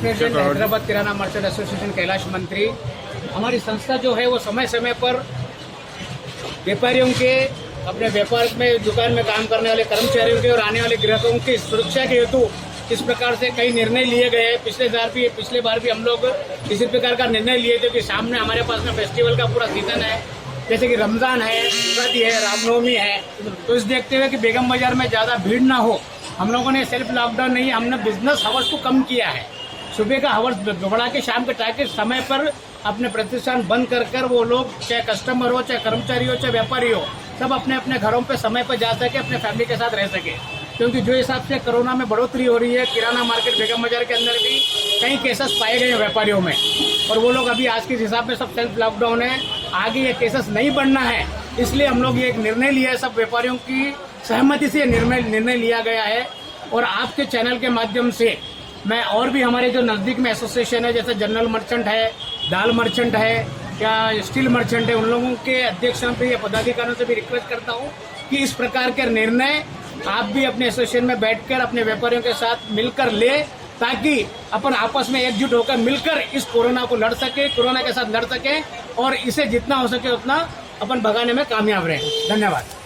President Hyderabad किराना merchant association Kailash मंत्री। हमारी संस्था जो है वो समय समय पर व्यापारियों के, अपने व्यापार में दुकान में काम करने वाले कर्मचारियों के और आने वाले ग्राहकों की सुरक्षा के हेतु इस प्रकार से कई निर्णय लिए गए हैं। पिछले बार भी हम लोग इसी प्रकार का निर्णय लिए थे कि सामने हमारे पास में फेस्टिवल का पूरा सीजन है, जैसे कि रमज़ान है, शादी है, रामनवमी है। तो इस देखते हुए कि बेगम बाजार में ज़्यादा भीड़ ना हो, हम लोगों ने सिर्फ लॉकडाउन नहीं, हमने बिजनेस हावर्स को कम किया है। सुबह का हावर्स बढ़ा के शाम के ताकि समय पर अपने प्रतिष्ठान बंद कर वो लोग, चाहे कस्टमर हो, चाहे कर्मचारी हो, चाहे व्यापारी हो, सब अपने अपने घरों पे समय पर जा सके, अपने फैमिली के साथ रह सके। क्योंकि जो हिसाब से कोरोना में बढ़ोतरी हो रही है, किराना मार्केट बेगम बाजार के अंदर भी कई केसेस पाए गए हैं व्यापारियों में, और वो लोग अभी आज के हिसाब में सब सेल्फ लॉकडाउन है, आगे ये केसेस नहीं बढ़ना है। इसलिए हम लोग ये एक निर्णय लिया है, सब व्यापारियों की सहमति से निर्णय लिया गया है। और आपके चैनल के माध्यम से मैं और भी हमारे जो नज़दीक में एसोसिएशन है, जैसे जनरल मर्चेंट है, दाल मर्चेंट है, या स्टील मर्चेंट है, उन लोगों के अध्यक्षों से या पदाधिकारियों से भी रिक्वेस्ट करता हूँ कि इस प्रकार के निर्णय आप भी अपने एसोसिएशन में बैठकर अपने व्यापारियों के साथ मिलकर ले, ताकि अपन आपस में एकजुट होकर मिलकर इस कोरोना को लड़ सके, कोरोना के साथ लड़ सके, और इसे जितना हो सके उतना अपन भगाने में कामयाब रहे। धन्यवाद।